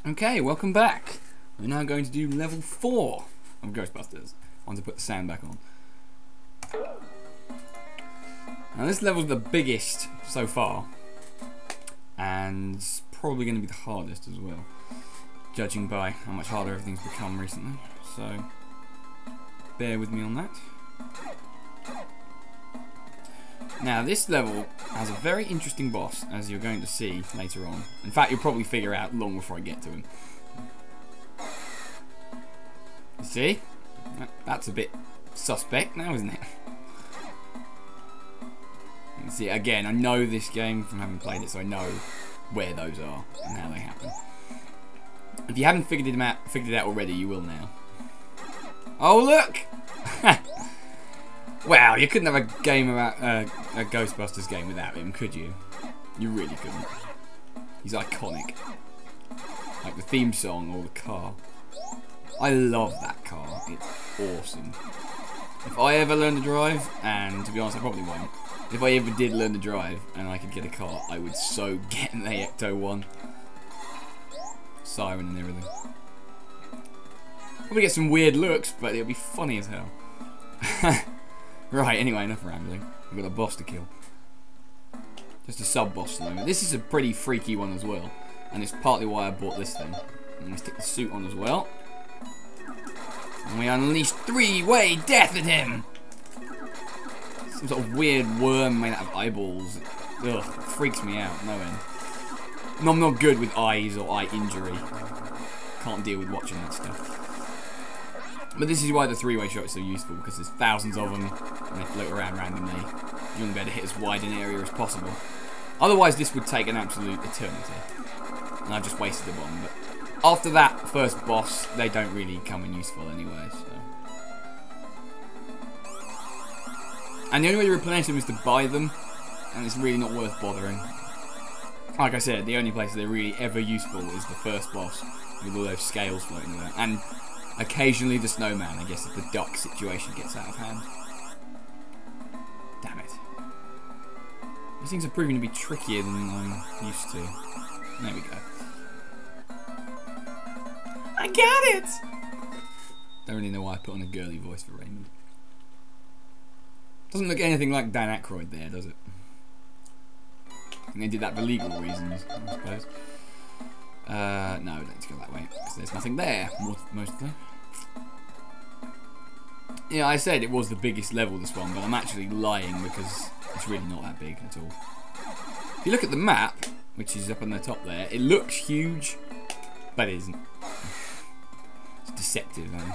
Okay, welcome back. We're now going to do level 4 of Ghostbusters. I want to put the sound back on. Now this level's the biggest so far, and it's probably going to be the hardest as well, judging by how much harder everything's become recently. So bear with me on that. Now this level has a very interesting boss, as you're going to see later on. In fact, you'll probably figure out long before I get to him. You see? That's a bit suspect now, isn't it? You can see, again, I know this game from having played it, so I know where those are and how they happen. If you haven't figured it out already, you will now. Oh, look! Wow, you couldn't have a game about a Ghostbusters game without him, could you? You really couldn't. He's iconic. Like the theme song or the car. I love that car. It's awesome. If I ever learn to drive, and to be honest I probably won't, if I ever did learn to drive and I could get a car, I would so get an Ecto-1. Siren and everything. Probably get some weird looks, but it'll be funny as hell. Right, anyway, enough rambling. We've got a boss to kill. Just a sub-boss at the moment. This is a pretty freaky one as well, and it's partly why I bought this thing. I'm going to stick the suit on as well. And we unleash three-way death at him! Some sort of weird worm made out of eyeballs. Ugh, it freaks me out, no end. No, I'm not good with eyes or eye injury. Can't deal with watching that stuff. But this is why the three-way shot is so useful, because there's thousands of them, and they float around randomly. You want to be able to hit as wide an area as possible. Otherwise, this would take an absolute eternity. And I've just wasted a bomb. But after that first boss, they don't really come in useful anyway. So. And the only way to replenish them is to buy them, and it's really not worth bothering. Like I said, the only place they're really ever useful is the first boss, with all those scales floating around. And occasionally the snowman, I guess, if the duck situation gets out of hand. Damn it. These things are proving to be trickier than I'm used to. There we go. I got it! Don't really know why I put on a girly voice for Raymond. Doesn't look anything like Dan Aykroyd there, does it? And they did that for legal reasons, I suppose. No, we don't need to go that way, because there's nothing there, mostly. Yeah, I said it was the biggest level, this one, but I'm actually lying, because it's really not that big at all. If you look at the map, which is up on the top there, it looks huge, but it isn't. It's deceptive, man.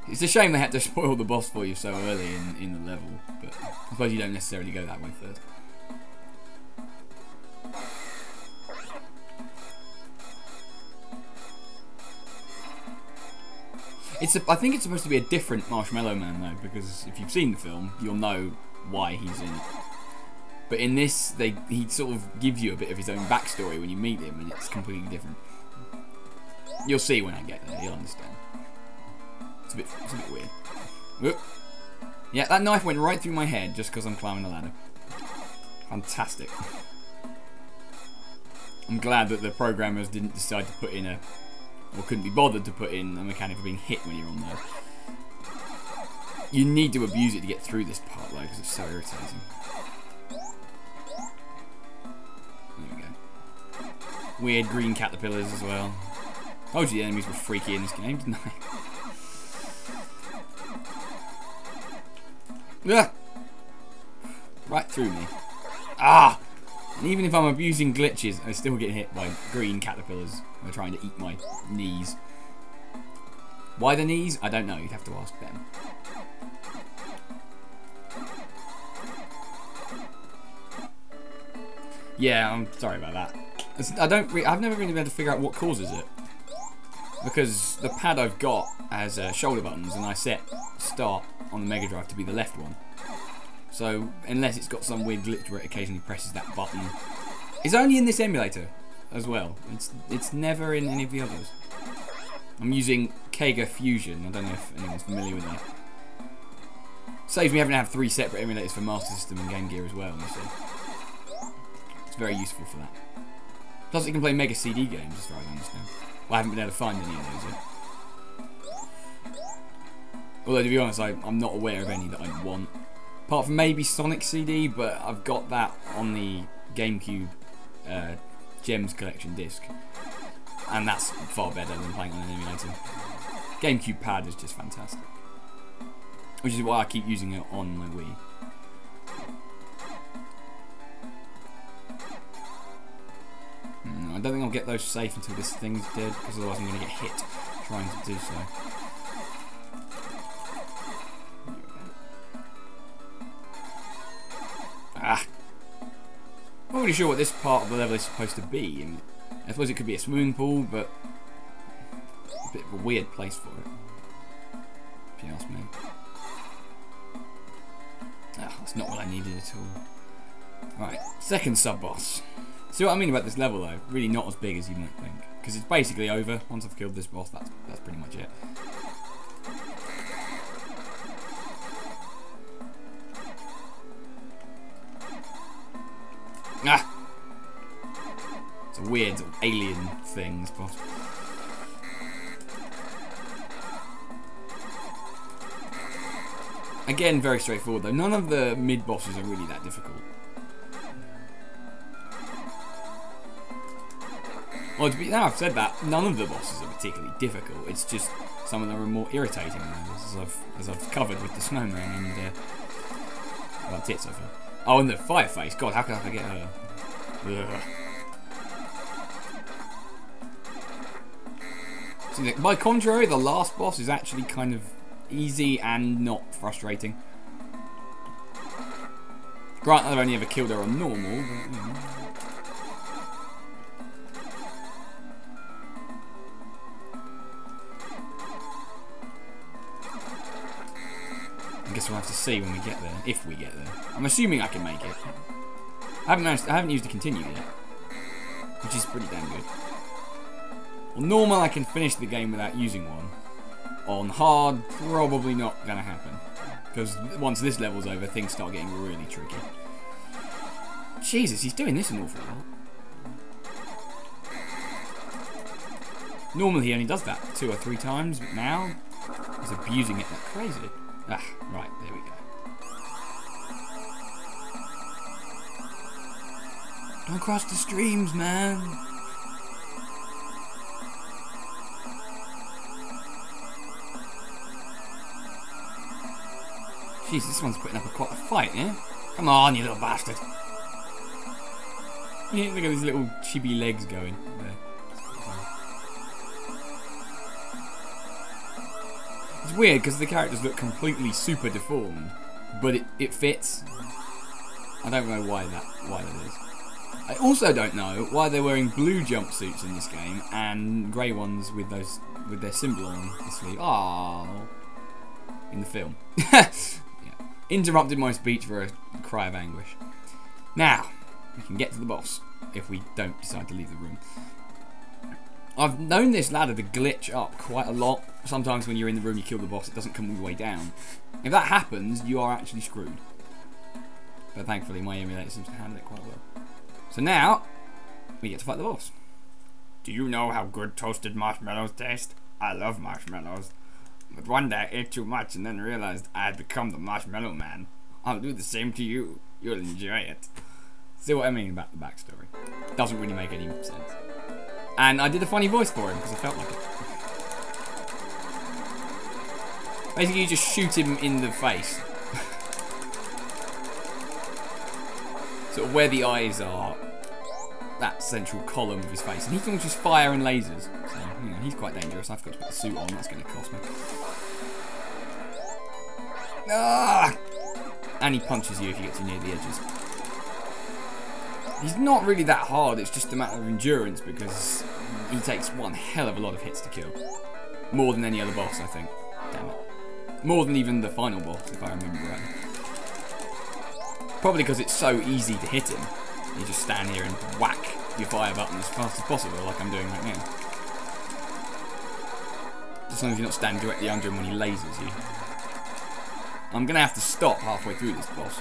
It's a shame they had to spoil the boss for you so early in the level, but I suppose you don't necessarily go that way first. I think it's supposed to be a different Marshmallow Man though, because if you've seen the film, you'll know why he's in it. But in this, he sort of gives you a bit of his own backstory when you meet him, and it's completely different. You'll see when I get there, you'll understand. It's a bit weird. Whoop. Yeah, that knife went right through my head just because I'm climbing a ladder. Fantastic. I'm glad that the programmers didn't decide to put in or couldn't be bothered to put in a mechanic for being hit when you're on there. You need to abuse it to get through this part though, because it's so irritating. There we go. Weird green caterpillars as well. Told you the enemies were freaky in this game, didn't I? Ah! Right through me. Ah! And even if I'm abusing glitches, I still get hit by green caterpillars who are trying to eat my knees. Why the knees? I don't know. You'd have to ask them. Yeah, I'm sorry about that. I've never really been able to figure out what causes it, because the pad I've got has shoulder buttons, and I set start on the Mega Drive to be the left one. So, unless it's got some weird glitch where it occasionally presses that button. It's only in this emulator as well. It's never in any of the others. I'm using Kega Fusion. I don't know if anyone's familiar with that. Saves me having to have 3 separate emulators for Master System and Game Gear as well, you see. It's very useful for that. Plus, you can play Mega CD games, as far as I understand. Well, I haven't been able to find any of those yet. Although, to be honest, I'm not aware of any that I'd want. Apart from maybe Sonic CD, but I've got that on the GameCube Gems Collection disc. And that's far better than playing on an emulator. GameCube pad is just fantastic. Which is why I keep using it on my Wii. I don't think I'll get those safe until this thing's dead, because otherwise I'm going to get hit trying to do so. Ah! I'm not really sure what this part of the level is supposed to be. I suppose it could be a swimming pool, but a bit of a weird place for it, if you ask me. Ah, that's not what I needed at all. Right, second sub-boss. See what I mean about this level though? Really not as big as you might think. Because it's basically over. Once I've killed this boss, that's pretty much it. Ah! It's a weird sort of alien thing, this boss. Again, very straightforward though. None of the mid-bosses are really that difficult. Well, now I've said that, none of the bosses are particularly difficult. It's just some of them are more irritating as I've covered with the snowman and well, that's it so far. Oh, and the Fireface. God, how can I forget her? Ugh. See, by contrary, the last boss is actually kind of easy and not frustrating. Granted, I've only ever killed her on normal, but you know. I guess we'll have to see when we get there, if we get there. I'm assuming I can make it. I haven't used the continue yet, which is pretty damn good. On normal, I can finish the game without using one. On hard, probably not gonna happen, because once this level's over, things start getting really tricky. Jesus, he's doing this an awful lot. Normally, he only does that 2 or 3 times, but now he's abusing it like crazy. Ah, right, there we go. Don't cross the streams, man. Jeez, this one's putting up quite a fight, yeah? Come on, you little bastard. Yeah, look at his little chibi legs going there. It's weird because the characters look completely super deformed, but it fits. I don't know why that is. I also don't know why they're wearing blue jumpsuits in this game and grey ones with their symbol on the sleeve. Oh, in the film. Yeah. Interrupted my speech for a cry of anguish. Now we can get to the boss if we don't decide to leave the room. I've known this ladder to glitch up quite a lot. Sometimes when you're in the room you kill the boss, it doesn't come all the way down. If that happens, you are actually screwed. But thankfully my emulator seems to handle it quite well. So now, we get to fight the boss. Do you know how good toasted marshmallows taste? I love marshmallows. But one day I ate too much and then realized I had become the marshmallow man. I'll do the same to you. You'll enjoy it. See what I mean about the backstory? Doesn't really make any sense. And I did a funny voice for him because I felt like it. Basically, you just shoot him in the face. Sort of where the eyes are, that central column of his face. And he can just fire and lasers. So, you know, he's quite dangerous. I've got to put the suit on, that's going to cost me. Ah! And he punches you if you get too near the edges. He's not really that hard, it's just a matter of endurance because he takes one hell of a lot of hits to kill. More than any other boss, I think. Damn it. More than even the final boss, if I remember right. Probably because it's so easy to hit him. You just stand here and whack your fire button as fast as possible, like I'm doing right now. As long as you're not standing directly under him when he lasers you. I'm going to have to stop halfway through this boss.